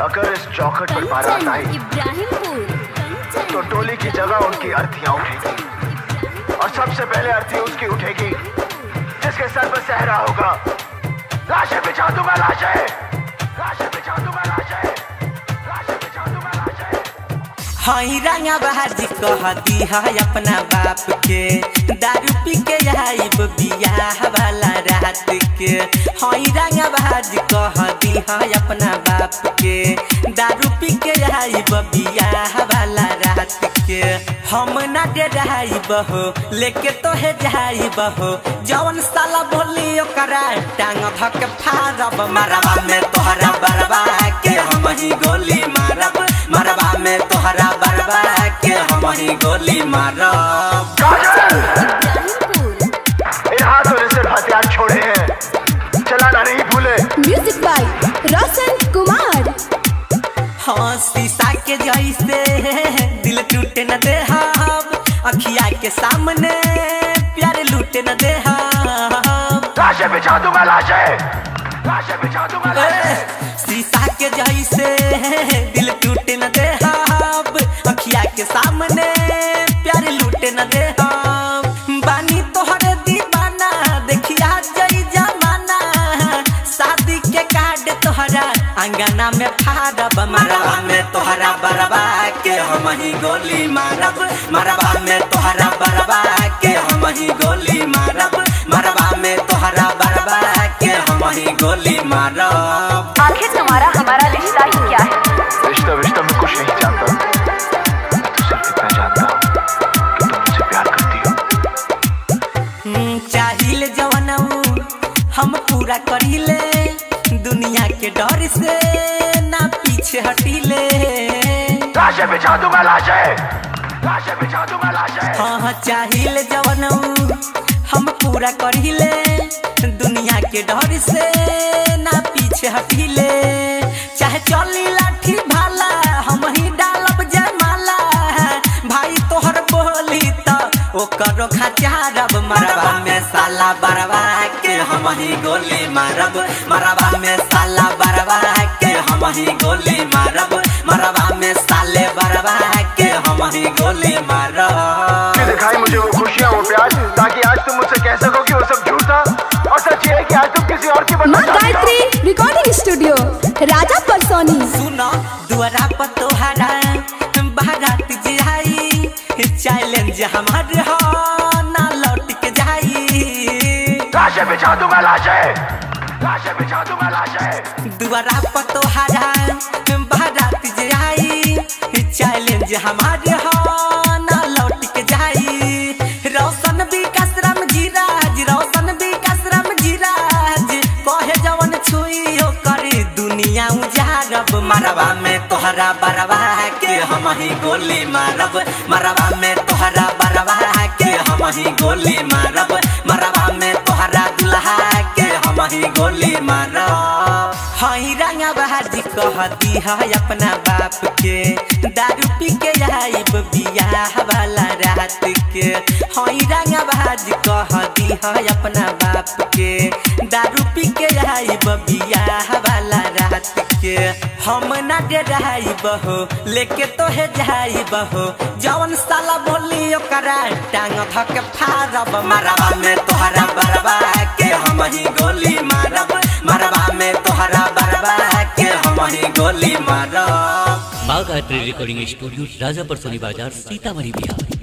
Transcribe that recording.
अगर इस चौखट पर बारात आई तो टोली की जगह उनकी अर्थियां उठेगी और सबसे पहले अर्थी उसकी उठेगी जिसके सर पर सहरा होगा। लाशें बिछा दूंगा, लाशें बिछा दूंगा, लाशें बिछा दूंगा, लाशें। हई रंगा बहाजी कह दी है अपना बाप के, दारू पी के आइब बियाह वाला रात के। हई रंगा बहाजी कह दी है अपना बाप के, दारू पी के आइब बियाह वाला रात के। हम ना डराइब हो लेके तोहे जाइब हो, जवन साला बोली ओकरा टांग धक फाड़ब। मरबा में तोहरा बरबा के हम ही गोली मारब, मरबा में तोहरा बरबा के हम ही गोली मारब। इन हाथों ने सिर्फ हथियार छोड़े हैं, चलाना नहीं भूले। Music by Roshan Kumar. हाँ शीशा के जैसे दिल टूटे न दे हम, अखिया के सामने प्यार लूटे न दे हम। लाशें बिछा दूंगा, लाशें बिछा दूंगा, लाशें। शीशा के जैसे दिल टूटे न दे हम, अखिया के सामने प्यार लूटे न दे हम। बानी तोहरे दीवाना देखिया जई जमाना, शादी के कार्ड तोहरा अंगना में फाड़ब। मरबा में तोहरा बरबा के हम ही गोली मारब, मरबा में तोहरा बरबा के हम ही गोली मारब, मरबा में तोहरा बरबा के हम ही गोली मारब। आखिर तुम्हारा हमारा रिश्ता ही क्या है? रिश्ता मैं कुछ नहीं जानता, सिर्फ इतना जानता हूँ कि तुम मुझसे प्यार करती हो। चाहिए जवानऊ हम पूरा करीले, दुनिया के डर से ना पीछे हटीले। लाशें बिछा दूंगा, लाशें बिछा दूंगा, लाशें। हाँ चाहिए जवानऊ हम पूरा करीले, दुनिया के डर से ना पीछे हटीले। चाहे चली लाठी भाला हम ही डालब जयमाला, भाई तोहर बोली तो ओकरो खचारब। मरबा में साला बरबा के हम ही गोली मारब, मरबा में साला बरबा के हम ही गोली मारब, मरबा में साले बरबा के हम ही गोली मारब। दिखाई मुझे वो खुशियाँ, वो प्यार, ताकि आज तुम मुझसे कह सको कि वो सब झूठ था और सच ये है कि आज तुम किसी और की बनना चाहती हो। गायत्री रिकॉर्डिंग स्टूडियो राजा परसोनी। सुनो दुआरा पर तोहरा बारात जाई, चैलेंज हमारे हो ना लौट के जाई। लाशें बिछा दूंगा, लाशें बिछा दूंगा, लाशें। दुआरा पर तोहरा बारात जाई, चैलेंज हमारे हो ना लौट के जाई। रोशन विकास राम जीराज, रोशन विकास राम जीराज, कहे जवन छुई हो करी दुनिया उजारब। मरबा में तोहरा बरबा के हम ही गोली मारब, मरबा में तोहरा बरबा के हम ही गोली मारब, मरबा में तोहरा दुल्हा के हम ही गोली मारब। हई रंगा बहाजी कह दी है अपना बाप के, दारू पी के आइब बियाह वाला रात के। हई रंगा बहाजी कह दी है अपना बाप के, दारू पी के आइब बियाह वाला रात के। हम ना डराइब हो लेके तोहे जाइब हो, जवन साला बोली ओकरा टांग धक फाड़ब। मरबा में तोहरा बरबा के हम ही गोली मारब, मरबा में तोहरा बरबा के हम ही गोली मारब। बाघ आर्ट रिकॉर्डिंग स्टूडियो राजापुर सोनी बाजार सीतामढ़ी बिहार।